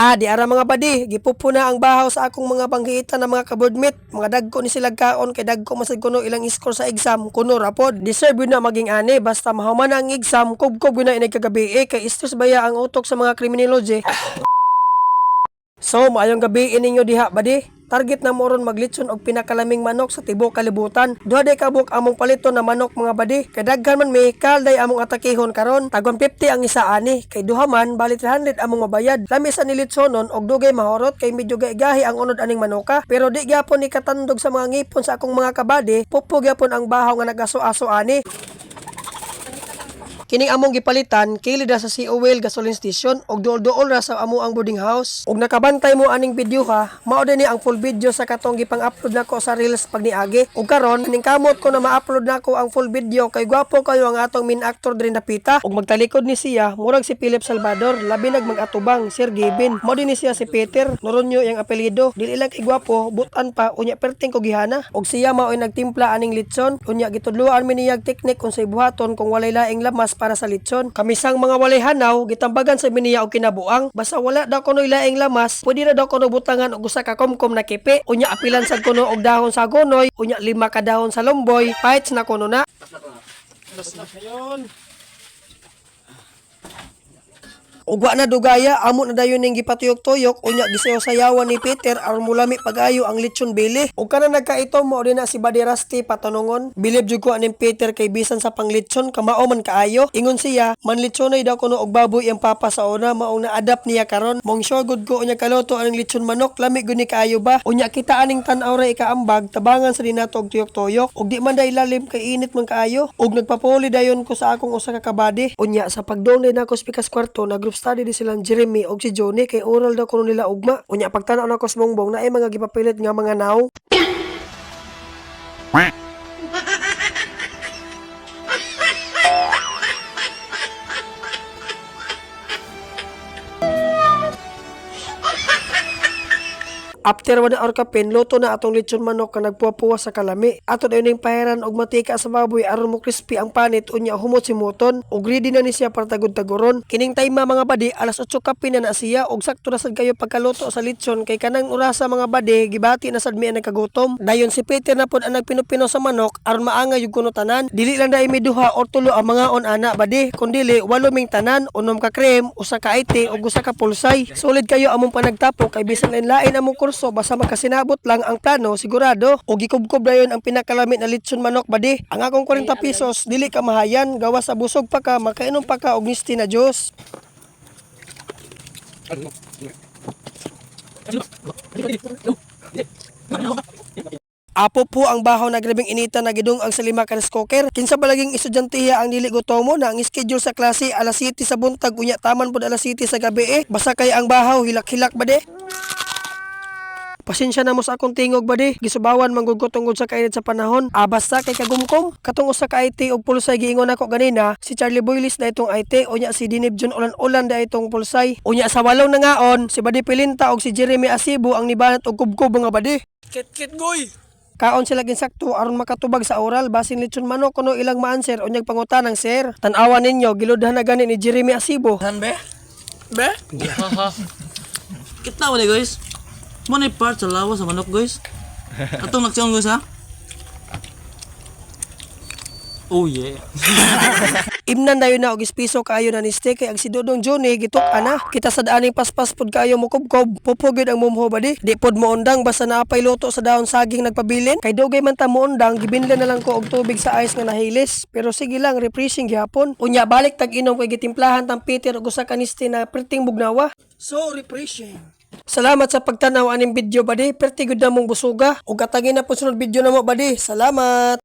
Di ara mga badi, gipupo na ang bahaw sa akong mga banggitan na mga kaboardmate. Mga dagko ni sila kaon kay dagko masad kuno ilang score sa exam kuno rapod. Deserve yun na maging ani basta mahuman na ang exam kubkob yun na inay kagabi kay stress baya ang utok sa mga criminology. So, maayong gabi ininyo diha badi. Target na moron maglitson og pinakalaming manok sa tibok kalibutan. Duha day kabuk among palito na manok mga badi. Kay daghan man may kalday among atakehon karon. Tagwan 50 ang isa ani. Kay duha man bali 300 among mabayad. Lami sa nilitsonon og dugay mahorot kay medyo gahi ang unod aning manoka. Pero di gyapon ni katandog sa mga ngipon sa akong mga kabady. Pupo gyapon ang bahaw nga nagaso-aso ani. Kining among gipalitan kilid ra sa COL gasoline station og duol-duol ra sa amo ang boarding house. Og nakabantay mo aning video ha, mao din ni ang full video sa katong gipang-upload nako sa Reels pagniagi. Og karon ning kamot ko na ma-upload nako ang full video kay gwapo kayo ang atong main actor diri napita. Og magtalikod ni siya murag si Philip Salvador, labi mag-atubang Sir Gavin. Mao din ni siya si Peter Noronyo yang apelyido. Dili lang kay gwapo, butan pa unya perting ko gihana. Og siya mao ay nagtimpla aning litson. Unya gitudloan mi niyag teknik unsay buhaton kung walay laing lamas para sa litson. Kamisang mga walay hanaw gitambagan sa biniya og kinabuang basta wala daw kuno laing lamas pwede ra daw kuno butangan og usa ka komkom na kipi unya apilan sad kuno og dahon sa gonoy unya 5 ka dahon sa lomboy fights na kuno na. Ug wa na dugaya amo na dayon ning gipatuyok-tuyok unya gisayaw-sayawan ni Peter aron mulami pag-ayo ang lechon bili. Ug kana nagkaito mo din na si Buddy Rusty patanongon. Bilib jud ko aning Peter kay bisan sa panglechon kamao man kaayo. Ingon siya man lechonay daw kuno og baboy ang papa sa una maong na-adapt niya karon. Mong sure good ko unya kaloto aning lechon manok lami gud ni kaayo ba. Unya kita aning tan-aw ra ikaambag tabangan sa dinato og tuyok-tuyok ug di man day lalim kay init man kaayo. Ug nagpapuli dayon ko sa akong usa ka kabady. Unya sa pagdong din ako sa pikas kwarto na study di silang Jeremy og si Johnny kay oral daw kuno nila ugma. Unya pagtanaw na ko sa bongbong na ay mga gipapilit nga mga naw. After 1 hour kapin, luto na atong lechon manok ka nagpuwa-puwa sa kalami. Ato dayon ning pahiran og matika sa baboy aron mo crispy ang panit unya humot si moton. Og ready na ni siya para tagod-tagoron. Kining time mga badi, alas 8 kapin na siya og sakto na sad kayo pagkaluto sa lechon kay kanang orasa mga badi gibati na sad mi ang nagkagutom. Dayon si Peter na pod ang nagpino-pino sa manok aron maangay yung kuno tanan. Dili lang dai mi duha or tulo ang mga on ana badi, kundi 8 ming tanan, 6 ka cream, 1 ka iting ug 1 ka pulsay. Solid kayo among panagtapok kay bisan lain among so basta magkasinabot lang ang plano sigurado o gikubkob dayon ang pinakalamit na lechon manok badi. Ang akong 40 pesos dili ka mahayan gawa sa busog pa ka makainom pa ka og misti na juice. Apo po ang bahaw na grabing inita na gidung ang sa 5 ka rice cooker. Kinsa balaging estudyante ang dili gutomo na ang schedule sa klase alas 7 sa buntag unya taman pud alas 7 sa gabi basta kay ang bahaw hilak-hilak badi. Pasensya na mo sa akong tingog badi, gisubawan manggod ko tungod sa kainit sa panahon. Basta kay kagumkom, katong usa ka IT og pulsay giingon ako ganina, si Charlie Boylis da itong IT, unya si Dinib John Ulan da itong pulsay. Unya sa walaw na ngaon, si Buddy Pilinta og si Jeremy Asibo ang nibanat og kubkob mga badi. Kit goy. Kaon sila ginsakto aron makatubag sa oral basin lechon manok kuno ilang ma-answer unyag pangutanang sir. Tan-awan ninyo giludhan na gani ni Jeremy Asibo. San be? Be? Kita mo ni guys. Mo ni part sa lawas sa manok guys. Atong nagsiyon guys ha. Oh yeah. Imnan dayon na og ispiso kaayo na ni steak kay ang si Dodong Johnny gituk-an na. Kita sad aning paspas pud kaayo mo kubkob. Pupo gyud ang mumho badi. Di pod mo undang basta naapay luto sa dahon saging nagpabilin. Kay dugay man ta mo undang gibinlan na lang ko og tubig sa ice nga nahilis. Pero sige lang refreshing gyapon. Unya balik tag-inom kay gitimplahan tang Peter og usa ka nisti na perting bugnawa. So refreshing. Salamat sa pagtanaw aning video badi. Perti gud na mong busuga. Ug katangin na po sunod video namo badi. Salamat.